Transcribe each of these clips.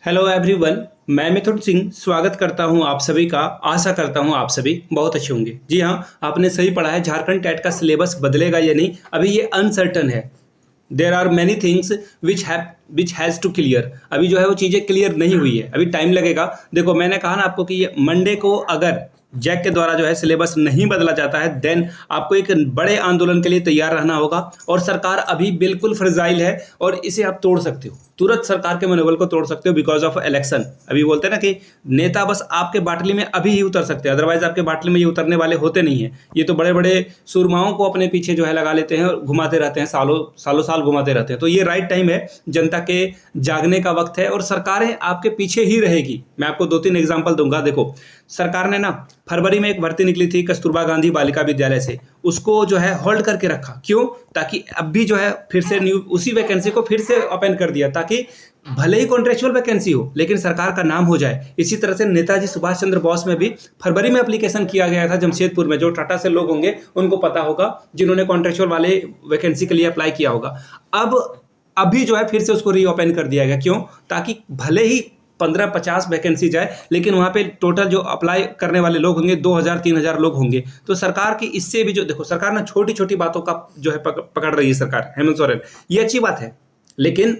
Hello everyone. मैं मिथुन सिंह स्वागत करता हूं आप सभी का। आशा करता हूं आप सभी बहुत अच्छे होंगे। जी हां, आपने सही पढ़ा है। झारखंड टेट का सिलेबस बदलेगा या नहीं, अभी ये अनसर्टन है। There are many things which has to clear. अभी जो है वो चीज़ें क्लियर नहीं हुई है, अभी टाइम लगेगा। देखो, मैंने कहा ना आपको कि ये मंडे को अगर जैक के द्वारा जो है सिलेबस नहीं बदला जाता है, देन आपको एक बड़े आंदोलन के लिए तैयार रहना होगा। और सरकार अभी बिल्कुल फ्रेजाइल है और इसे आप तोड़ सकते हो, तुरंत सरकार के मनोबल को तोड़ सकते हो बिकॉज ऑफ इलेक्शन। अभी बोलते हैं ना कि नेता बस आपके बाटली में अभी ही उतर सकते हैं, अदरवाइज आपके बाटली में ये उतरने वाले होते नहीं हैं। ये तो बड़े बड़े सुरमाओं को अपने पीछे जो है लगा लेते हैं और घुमाते रहते हैं, सालों साल घुमाते रहते हैं। तो ये राइट टाइम है, जनता के जागने का वक्त है और सरकारें आपके पीछे ही रहेगी। मैं आपको 2-3 एग्जाम्पल दूंगा। देखो, सरकार ने ना फरवरी में एक भर्ती निकली थी कस्तूरबा गांधी बालिका विद्यालय से, उसको जो है होल्ड करके रखा। क्यों? ताकि अब भी जो है फिर से न्यू उसी वैकेंसी को फिर से ओपन कर दिया, ताकि भले ही कॉन्ट्रेक्चुअल वैकेंसी हो लेकिन सरकार का नाम हो जाए। इसी तरह से नेताजी सुभाष चंद्र बोस में भी फरवरी में एप्लीकेशन किया गया था जमशेदपुर में। जो टाटा से लोग होंगे उनको पता होगा, जिन्होंने कॉन्ट्रेक्चुअल वाले वैकेंसी के लिए अप्लाई किया होगा। अभी जो है फिर से उसको रीओपन कर दिया गया। क्यों? ताकि भले ही 15-50 वैकेंसी जाए लेकिन वहाँ पे टोटल जो अप्लाई करने वाले लोग होंगे 2000-3000 लोग होंगे। तो सरकार की इससे भी जो देखो, सरकार ना छोटी छोटी बातों का जो है पकड़ रही है सरकार, हेमंत सोरेन। ये अच्छी बात है, लेकिन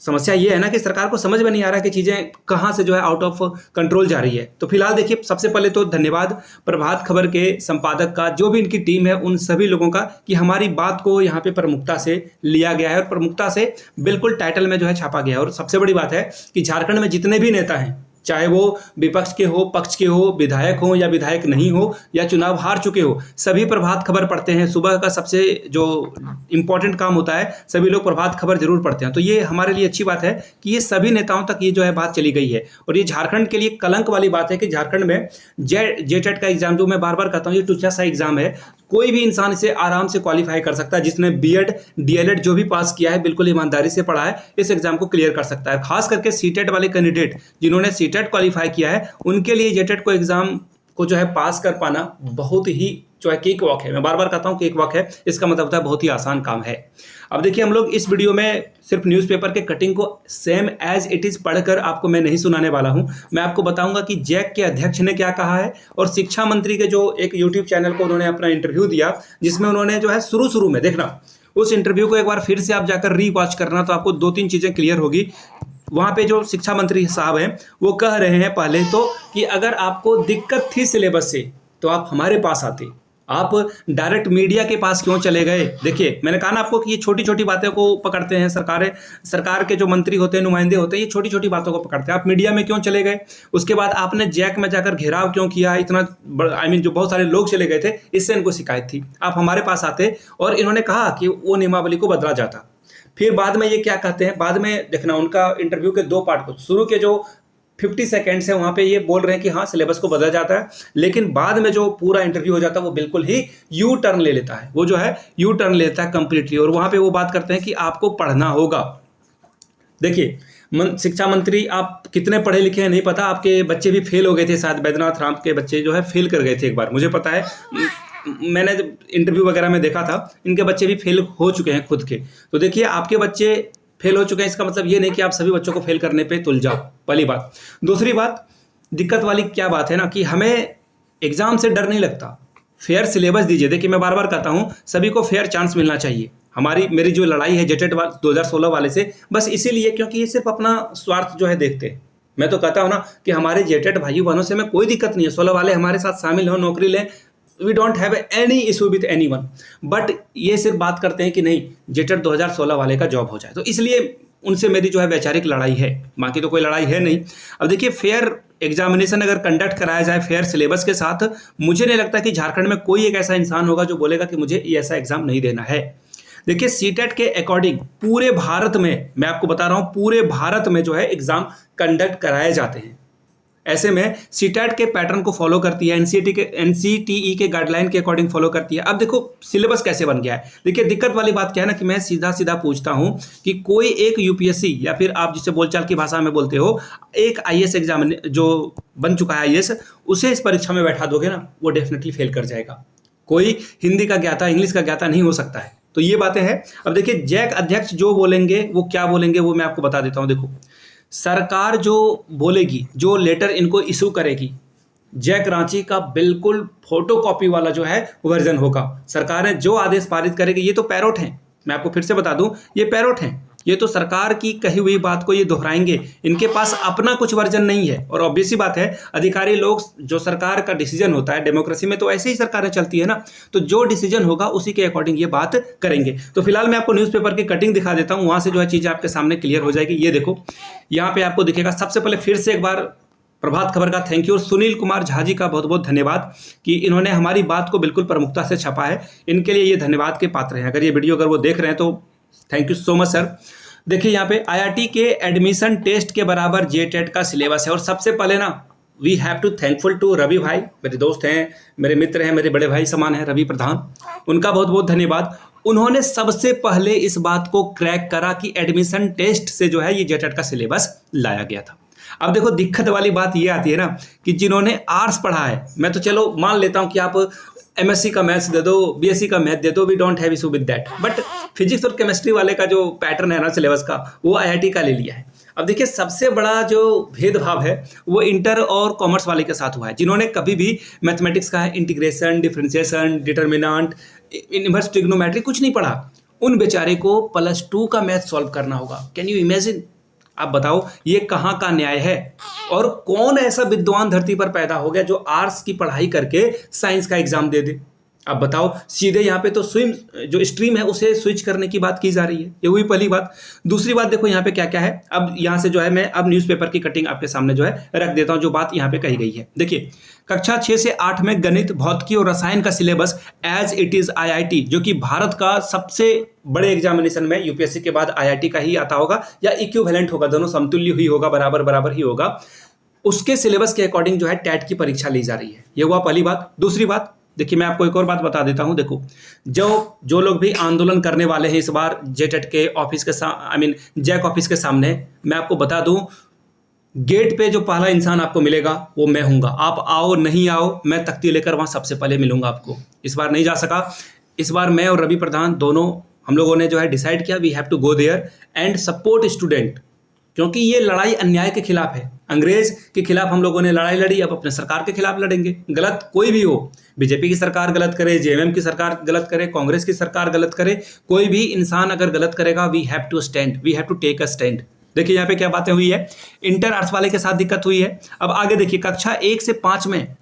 समस्या ये है ना कि सरकार को समझ में नहीं आ रहा कि चीज़ें कहाँ से जो है आउट ऑफ कंट्रोल जा रही है। तो फिलहाल देखिए, सबसे पहले तो धन्यवाद प्रभात खबर के संपादक का, जो भी इनकी टीम है उन सभी लोगों का, कि हमारी बात को यहाँ पे प्रमुखता से लिया गया है और प्रमुखता से बिल्कुल टाइटल में जो है छापा गया है। और सबसे बड़ी बात है कि झारखंड में जितने भी नेता हैं, चाहे वो विपक्ष के हो, पक्ष के हो, विधायक हो या विधायक नहीं हो, या चुनाव हार चुके हो, सभी प्रभात खबर पढ़ते हैं। सुबह का सबसे जो इंपॉर्टेंट काम होता है, सभी लोग प्रभात खबर जरूर पढ़ते हैं। तो ये हमारे लिए अच्छी बात है कि ये सभी नेताओं तक ये जो है बात चली गई है। और ये झारखंड के लिए कलंक वाली बात है कि झारखंड में जेटेट का एग्जाम, जो मैं बार बार कहता हूँ, ये टुच्चा सा एग्जाम है। कोई भी इंसान इसे आराम से क्वालिफाई कर सकता है। जिसने बीएड डीएलएड जो भी पास किया है, बिल्कुल ईमानदारी से पढ़ा है, इस एग्जाम को क्लियर कर सकता है। खास करके सीटेट वाले कैंडिडेट जिन्होंने सीटेट क्वालिफाई किया है, उनके लिए जेटेट को एग्जाम को जो है पास कर पाना बहुत ही जो है केक वॉक है। मैं बार बार कहता हूँ केक वॉक है, इसका मतलब होता है बहुत ही आसान काम है। अब देखिए, हम लोग इस वीडियो में सिर्फ न्यूज़पेपर के कटिंग को सेम एज इट इज़ पढ़कर आपको मैं नहीं सुनाने वाला हूँ। मैं आपको बताऊंगा कि जैक के अध्यक्ष ने क्या कहा है, और शिक्षा मंत्री के जो एक यूट्यूब चैनल को उन्होंने अपना इंटरव्यू दिया, जिसमें उन्होंने जो है शुरू में देखना, उस इंटरव्यू को एक बार फिर से आप जाकर रीवॉच करना, तो आपको 2-3 चीज़ें क्लियर होगी। वहाँ पे जो शिक्षा मंत्री साहब हैं वो कह रहे हैं पहले तो कि अगर आपको दिक्कत थी सिलेबस से तो आप हमारे पास आते, आप डायरेक्ट मीडिया के पास क्यों चले गए। देखिए, मैंने कहा ना आपको कि ये छोटी छोटी बातों को पकड़ते हैं सरकार के जो मंत्री होते हैं, नुमाइंदे होते हैं, ये छोटी छोटी बातों को पकड़ते हैं। आप मीडिया में क्यों चले गए? उसके बाद आपने जैक में जाकर घेराव क्यों किया? इतना जो बहुत सारे लोग चले गए थे, इससे इनको शिकायत थी। आप हमारे पास आते और इन्होंने कहा कि वो नियमावली को बदला जाता। फिर बाद में ये क्या कहते हैं, बाद में देखना उनका इंटरव्यू के 2 पार्ट को, शुरू के जो 50 सेकेंड्स है वहाँ पे ये बोल रहे हैं कि हाँ सिलेबस को बदला जाता है, लेकिन बाद में जो पूरा इंटरव्यू हो जाता है वो बिल्कुल ही यू टर्न ले लेता है। वो जो है यू टर्न लेता है कंप्लीटली, और वहाँ पे वो बात करते हैं कि आपको पढ़ना होगा। देखिए, शिक्षा मंत्री आप कितने पढ़े लिखे हैं नहीं पता, आपके बच्चे भी फेल हो गए थे, शायद बैद्यनाथ राम के बच्चे जो है फेल कर गए थे एक बार, मुझे पता है। मैंने इंटरव्यू वगैरह में देखा था, इनके बच्चे भी फेल हो चुके हैं खुद के। तो देखिए, आपके बच्चे फेल हो चुके हैं, इसका मतलब ये नहीं कि आप सभी बच्चों को फेल करने पे तुल जाओ, पहली बात। दूसरी बात, दिक्कत वाली क्या बात है ना कि हमें एग्जाम से डर नहीं लगता, फेयर सिलेबस दीजिए। देखिए, मैं बार बार कहता हूँ सभी को फेयर चांस मिलना चाहिए। मेरी जो लड़ाई है जेटेट 2016 वाले से, बस इसीलिए क्योंकि ये सिर्फ अपना स्वार्थ जो है देखते हैं। मैं तो कहता हूँ ना कि हमारे जेटेट भाई बहनों से हमें कोई दिक्कत नहीं है, 16 वाले हमारे साथ शामिल हो, नौकरी लें, we don't have any issue with any one. But ये सिर्फ बात करते हैं कि नहीं जेटेट 2016 वाले का जॉब हो जाए, तो इसलिए उनसे मेरी जो है वैचारिक लड़ाई है, बाकी तो कोई लड़ाई है नहीं। अब देखिए, फेयर एग्जामिनेशन अगर कंडक्ट कराया जाए फेयर सिलेबस के साथ, मुझे नहीं लगता कि झारखंड में कोई एक ऐसा इंसान होगा जो बोलेगा कि मुझे ये ऐसा एग्जाम नहीं देना है। देखिए, सीटेट के अकॉर्डिंग पूरे भारत में, मैं आपको बता रहा हूँ, पूरे भारत में जो है एग्जाम कंडक्ट कराए जाते हैं। ऐसे में सीटेट के पैटर्न को फॉलो करती है, एनसीटीई के गाइडलाइन के अकॉर्डिंग फॉलो करती है। अब देखो सिलेबस कैसे बन गया है। देखिए, दिक्कत वाली बात क्या है ना कि मैं सीधा पूछता हूं कि कोई एक यूपीएससी, या फिर आप जिसे बोलचाल की भाषा में बोलते हो, एक आईएएस एग्जाम जो बन चुका है आईएएस, उसे इस परीक्षा में बैठा दोगे ना, वो डेफिनेटली फेल कर जाएगा। कोई हिंदी का ज्ञाता, इंग्लिश का ज्ञाता नहीं हो सकता है। तो ये बातें हैं। अब देखिए, जैक अध्यक्ष जो बोलेंगे वो क्या बोलेंगे वो मैं आपको बता देता हूँ। देखो, सरकार जो बोलेगी, जो लेटर इनको इशू करेगी, जैक रांची का बिल्कुल फोटोकॉपी वाला जो है वर्जन होगा। सरकार ने जो आदेश पारित करेगी, ये तो पैरोट हैं, मैं आपको फिर से बता दूं, ये पैरोट हैं, ये तो सरकार की कही हुई बात को ये दोहराएंगे। इनके पास अपना कुछ वर्जन नहीं है। और ऑब्वियस सी बात है, अधिकारी लोग, जो सरकार का डिसीजन होता है, डेमोक्रेसी में तो ऐसे ही सरकारें चलती है ना, तो जो डिसीजन होगा उसी के अकॉर्डिंग ये बात करेंगे। तो फिलहाल मैं आपको न्यूज़पेपर की कटिंग दिखा देता हूं, वहां से जो है चीज़ें आपके सामने क्लियर हो जाएगी। ये देखो, यहाँ पे आपको दिखेगा। सबसे पहले फिर से एक बार प्रभात खबर का थैंक यू, और सुनील कुमार झा जी का बहुत बहुत धन्यवाद कि इन्होंने हमारी बात को बिल्कुल प्रमुखता से छपा है। इनके लिए ये धन्यवाद के पात्र हैं। अगर ये वीडियो अगर वो देख रहे हैं तो thank you so much sir. देखिए यहाँ पे आईआईटी के एडमिशन टेस्ट के बराबर जेटेट का सिलेबस है। और सबसे पहले ना we have to thankful to Ravi भाई, मेरे दोस्त हैं, मेरे मित्र हैं, मेरे बड़े भाई समान हैं, रवि प्रधान, उनका बहुत बहुत धन्यवाद। उन्होंने सबसे पहले इस बात को क्रैक करा कि एडमिशन टेस्ट से जो है ये जेटेट का सिलेबस लाया गया था। अब देखो, दिक्कत वाली बात ये आती है ना कि जिन्होंने आर्ट्स पढ़ा है, मैं तो चलो मान लेता हूँ कि आप एमएससी का मैथ्स दे दो, बीएससी का मैथ दे दो, we don't have issue with that, but physics और केमिस्ट्री वाले का जो पैटर्न है ना सिलेबस का, वो आईआईटी का ले लिया है। अब देखिए, सबसे बड़ा जो भेदभाव है वो इंटर और कॉमर्स वाले के साथ हुआ है। जिन्होंने कभी भी मैथमेटिक्स का integration, differentiation, determinant, inverse trigonometry कुछ नहीं पढ़ा, उन बेचारे को +2 का मैथ सॉल्व करना होगा। Can you imagine? आप बताओ ये कहाँ का न्याय है? और कौन ऐसा विद्वान धरती पर पैदा हो गया जो आर्ट्स की पढ़ाई करके साइंस का एग्जाम दे दे? आप बताओ, सीधे यहाँ पे तो स्विम जो स्ट्रीम है उसे स्विच करने की बात की जा रही है। ये हुई पहली बात। दूसरी बात देखो यहाँ पे क्या क्या है। अब यहाँ से जो है मैं अब न्यूज़पेपर की कटिंग आपके सामने जो है रख देता हूँ, जो बात यहाँ पे कही गई है। देखिए, कक्षा 6 से 8 में गणित, भौतिकी और रसायन का syllabus as it is IIT, जो कि भारत का सबसे बड़े एग्जामिनेशन में यूपीएससी के बाद आईआईटी का ही आता होगा या इक्विवेलेंट होगा, दोनों समतुल्य ही होगा, बराबर बराबर ही होगा, उसके सिलेबस के अकॉर्डिंग जो है टेट की परीक्षा ली जा रही है। ये हुआ पहली बात। दूसरी बात देखिए, मैं आपको एक और बात बता देता हूं। देखो, जो लोग भी आंदोलन करने वाले हैं इस बार जेटेट के ऑफिस के जैक ऑफिस के सामने, मैं आपको बता दूं, गेट पे जो पहला इंसान आपको मिलेगा वो मैं हूंगा। आप आओ नहीं आओ, मैं तख्ती लेकर वहां सबसे पहले मिलूंगा आपको। इस बार नहीं जा सका, इस बार मैं और रवि प्रधान दोनों हम लोगों ने जो है डिसाइड किया we have to go there and support student, क्योंकि ये लड़ाई अन्याय के खिलाफ है। अंग्रेज के खिलाफ हम लोगों ने लड़ाई लड़ी, अब अपने सरकार के खिलाफ लड़ेंगे। गलत कोई भी हो, बीजेपी की सरकार गलत करे, जेएमएम की सरकार गलत करे, कांग्रेस की सरकार गलत करे, कोई भी इंसान अगर गलत करेगा, we have to stand, we have to take a stand. देखिए यहाँ पे क्या बातें हुई है। इंटर आर्ट्स वाले के साथ दिक्कत हुई है। अब आगे देखिए, कक्षा 1 से 5 में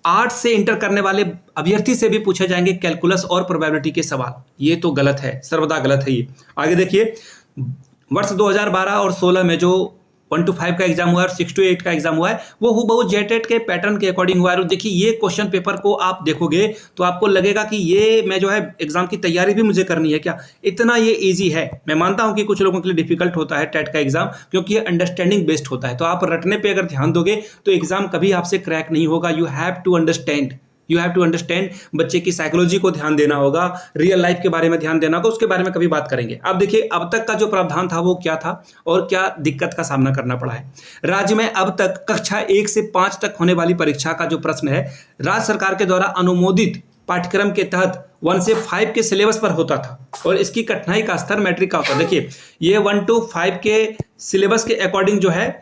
आर्ट्स से इंटर करने वाले अभ्यर्थी से भी पूछे जाएंगे कैलकुलस और प्रोबेबिलिटी के सवाल। ये तो गलत है, सर्वदा गलत है ये। आगे देखिए, वर्ष 2012 और 16 में जो 1 to 5 का एग्जाम हुआ है और 6 to 8 का एग्जाम हुआ है, वो हूबहू जेटेट के पैटर्न के अकॉर्डिंग हुआ है। और देखिए, ये क्वेश्चन पेपर को आप देखोगे तो आपको लगेगा कि ये मैं जो है एग्जाम की तैयारी भी मुझे करनी है क्या, इतना ये इजी है। मैं मानता हूं कि कुछ लोगों के लिए डिफिकल्ट होता है टेट का एग्जाम, क्योंकि ये अंडरस्टैंडिंग बेस्ड होता है। तो आप रटने पे अगर ध्यान दोगे तो एग्जाम कभी आपसे क्रैक नहीं होगा। You have to understand, you have to understand. बच्चे की साइकोलॉजी को ध्यान देना होगा, रियल लाइफ के बारे में ध्यान देना होगा, उसके बारे में कभी बात करेंगे। अब देखिए, अब तक का जो प्रावधान था वो क्या था और क्या दिक्कत का सामना करना पड़ा है। राज्य में अब तक कक्षा 1 से 5 तक होने वाली परीक्षा का जो प्रश्न है, राज्य सरकार के द्वारा अनुमोदित पाठ्यक्रम के तहत 1 से 5 के सिलेबस पर होता था और इसकी कठिनाई का स्तर मैट्रिक का होता। देखिए, ये 1 to 5 के सिलेबस के अकॉर्डिंग जो है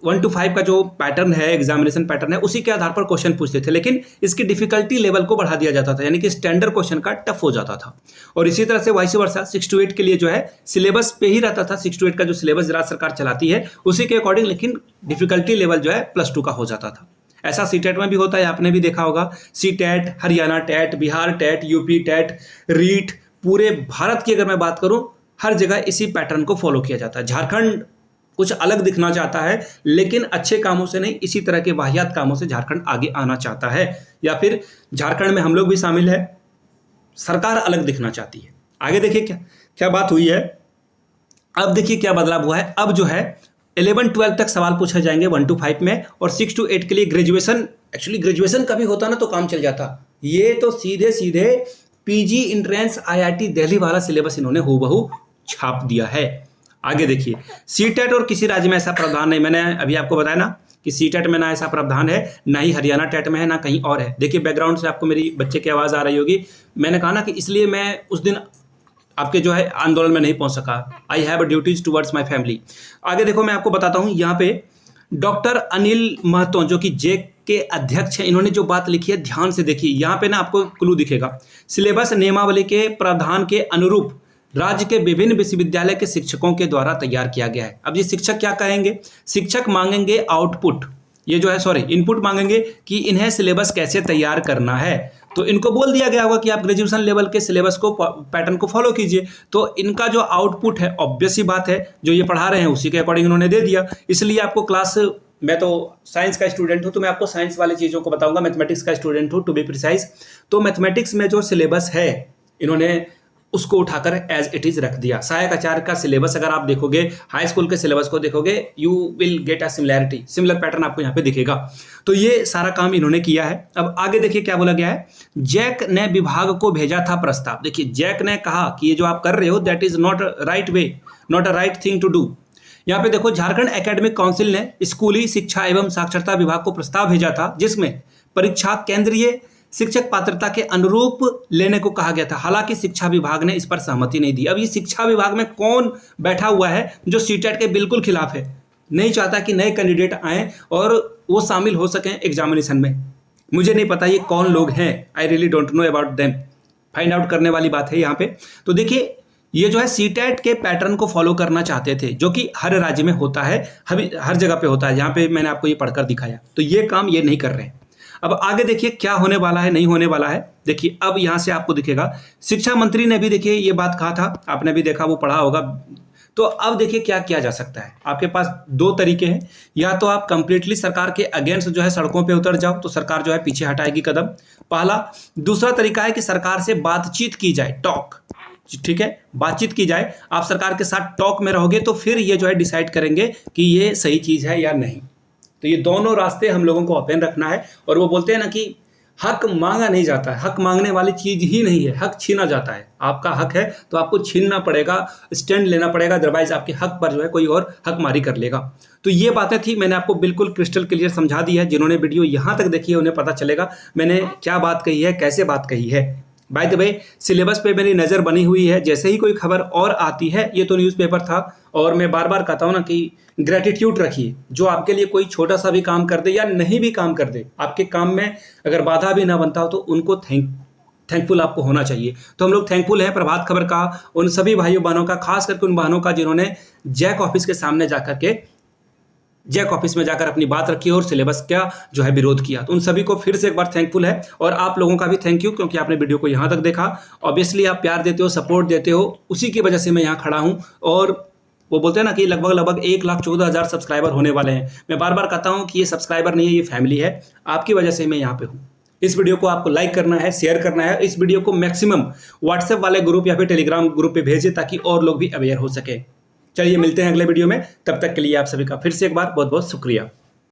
1 to 5 का जो पैटर्न है, एग्जामिनेशन पैटर्न है, उसी के आधार पर क्वेश्चन पूछते थे, लेकिन इसकी डिफिकल्टी लेवल को बढ़ा दिया जाता था, यानी कि स्टैंडर्ड क्वेश्चन का टफ हो जाता था। और इसी तरह से वाइस वर्सा 6 to 8 के लिए जो है सिलेबस पे ही रहता था। 6 to 8 का जो सिलेबस राज्य सरकार चलाती है उसी के अकॉर्डिंग, लेकिन डिफिकल्टी लेवल जो है +2 का हो जाता था। ऐसा सीटेट में भी होता है, आपने भी देखा होगा। CTET, Haryana TET, Bihar TET, UP TET, REET, पूरे भारत की अगर मैं बात करूं, हर जगह इसी पैटर्न को फॉलो किया जाता है। झारखंड कुछ अलग दिखना चाहता है, लेकिन अच्छे कामों से नहीं, इसी तरह के वाहियात कामों से झारखंड आगे आना चाहता है, या फिर झारखंड में हम लोग भी शामिल है, सरकार अलग दिखना चाहती है। आगे देखिए क्या क्या बात हुई है। अब देखिए क्या बदलाव हुआ है। अब जो है 11-12 तक सवाल पूछे जाएंगे 1 to 5 में, और 6 to 8 के लिए ग्रेजुएशन, एक्चुअली ग्रेजुएशन का भी होता ना तो काम चल जाता। ये तो सीधे सीधे पीजी एंट्रेंस आईआईटी दिल्ली वाला सिलेबस इन्होंने हूबहू छाप दिया है। आगे देखिए, सीटेट और किसी राज्य में ऐसा प्रावधान नहीं। मैंने अभी आपको बताया ना कि सीटेट में ना ऐसा प्रावधान है, ना ही हरियाणा टेट में है, ना कहीं और है। देखिए, बैकग्राउंड से आपको मेरी बच्चे की आवाज़ आ रही होगी। मैंने कहा ना कि इसलिए मैं उस दिन आपके जो है आंदोलन में नहीं पहुंच सका। I have duties towards my family. आगे देखो मैं आपको बताता हूं, यहाँ पे डॉक्टर अनिल महतो जो कि जेक के अध्यक्ष हैं, इन्होंने जो बात लिखी है ध्यान से देखिए। यहाँ पे ना आपको क्लू दिखेगा, सिलेबस नियमावली के प्रावधान के अनुरूप राज्य के विभिन्न विश्वविद्यालय के शिक्षकों के द्वारा तैयार किया गया है। अब ये शिक्षक क्या कहेंगे, शिक्षक मांगेंगे आउटपुट, ये जो है इनपुट मांगेंगे कि इन्हें सिलेबस कैसे तैयार करना है। तो इनको बोल दिया गया होगा कि आप ग्रेजुएशन लेवल के सिलेबस को पैटर्न को फॉलो कीजिए। तो इनका जो आउटपुट है ऑब्वियस ही बात है, जो ये पढ़ा रहे हैं उसी के अकॉर्डिंग इन्होंने दे दिया। इसलिए आपको क्लास, मैं तो साइंस का स्टूडेंट हूं तो मैं आपको साइंस वाली चीज़ों को बताऊंगा, मैथमेटिक्स का स्टूडेंट हूं टू बी प्रिसाइज। तो मैथमेटिक्स में जो सिलेबस है इन्होंने उसको उठाकर एज इट इज रख दिया। सहायक आचार्य का सिलेबस अगर आप देखोगे, हाई स्कूल के सिलेबस को देखोगे, you will get a similarity, similar pattern आपको यहाँ पे दिखेगा। तो ये सारा काम इन्होंने किया है। अब आगे देखिए क्या बोला गया है, जैक ने विभाग को भेजा था प्रस्ताव। देखिए जैक ने कहा कि ये जो आप कर रहे हो that is not right way, not a right thing to do. यहाँ पे देखो झारखंड एकेडमिक काउंसिल ने स्कूली शिक्षा एवं साक्षरता विभाग को प्रस्ताव भेजा था, जिसमें परीक्षा केंद्रीय शिक्षक पात्रता के अनुरूप लेने को कहा गया था। हालांकि शिक्षा विभाग ने इस पर सहमति नहीं दी। अब ये शिक्षा विभाग में कौन बैठा हुआ है जो सीटेट के बिल्कुल खिलाफ है, नहीं चाहता कि नए कैंडिडेट आएं और वो शामिल हो सकें एग्जामिनेशन में। मुझे नहीं पता ये कौन लोग हैं, I really don't know about them. Find out करने वाली बात है यहाँ पे। तो देखिए ये जो है सीटेट के पैटर्न को फॉलो करना चाहते थे, जो कि हर राज्य में होता है, हर जगह पे होता है। जहाँ पे मैंने आपको ये पढ़कर दिखाया, तो ये काम ये नहीं कर रहे हैं। अब आगे देखिए क्या होने वाला है, नहीं होने वाला है। देखिए अब यहाँ से आपको दिखेगा, शिक्षा मंत्री ने भी देखिए ये बात कहा था, आपने भी देखा, वो पढ़ा होगा। तो अब देखिए क्या किया जा सकता है। आपके पास दो तरीके हैं, या तो आप कंप्लीटली सरकार के अगेंस्ट जो है सड़कों पे उतर जाओ, तो सरकार जो है पीछे हटाएगी कदम, पहला। दूसरा तरीका है कि सरकार से बातचीत की जाए, टॉक, ठीक है, बातचीत की जाए। आप सरकार के साथ टॉक में रहोगे तो फिर ये जो है डिसाइड करेंगे कि ये सही चीज़ है या नहीं। तो ये दोनों रास्ते हम लोगों को ओपन रखना है। और वो बोलते हैं ना कि हक मांगा नहीं जाता है, हक मांगने वाली चीज ही नहीं है, हक छीना जाता है। आपका हक है तो आपको छीनना पड़ेगा, स्टैंड लेना पड़ेगा, अदरवाइज आपके हक पर जो है कोई और हक मारी कर लेगा। तो ये बातें थी, मैंने आपको बिल्कुल क्रिस्टल क्लियर समझा दी है। जिन्होंने वीडियो यहाँ तक देखी है उन्हें पता चलेगा मैंने क्या बात कही है, कैसे बात कही है। बाय द वे सिलेबस पे मेरी नज़र बनी हुई है, जैसे ही कोई खबर और आती है, ये तो न्यूज़पेपर था, और मैं बार बार कहता हूँ ना कि ग्रेटिट्यूड रखिए। जो आपके लिए कोई छोटा सा भी काम कर दे या नहीं भी काम कर दे, आपके काम में अगर बाधा भी ना बनता हो तो उनको थैंकफुल आपको होना चाहिए। तो हम लोग थैंकफुल हैं प्रभात खबर का, उन सभी भाइयों बहनों का, खास करके उन बहनों का जिन्होंने जैक ऑफिस के सामने जाकर के, जैक ऑफिस में जाकर अपनी बात रखी और सिलेबस का जो है विरोध किया। तो उन सभी को फिर से एक बार थैंकफुल है, और आप लोगों का भी थैंक यू, क्योंकि आपने वीडियो को यहाँ तक देखा। ऑब्वियसली आप प्यार देते हो, सपोर्ट देते हो, उसी की वजह से मैं यहाँ खड़ा हूँ। और वो बोलते हैं ना कि लगभग 1,14,000 सब्सक्राइबर होने वाले हैं। मैं बार बार कहता हूँ कि ये सब्सक्राइबर नहीं है, ये फैमिली है। आपकी वजह से मैं यहाँ पे हूँ। इस वीडियो को आपको लाइक करना है, शेयर करना है। इस वीडियो को मैक्सिमम व्हाट्सएप वाले ग्रुप या फिर टेलीग्राम ग्रुप पे भेजें, ताकि और लोग भी अवेयर हो सके। चलिए मिलते हैं अगले वीडियो में, तब तक के लिए आप सभी का फिर से एक बार बहुत बहुत शुक्रिया।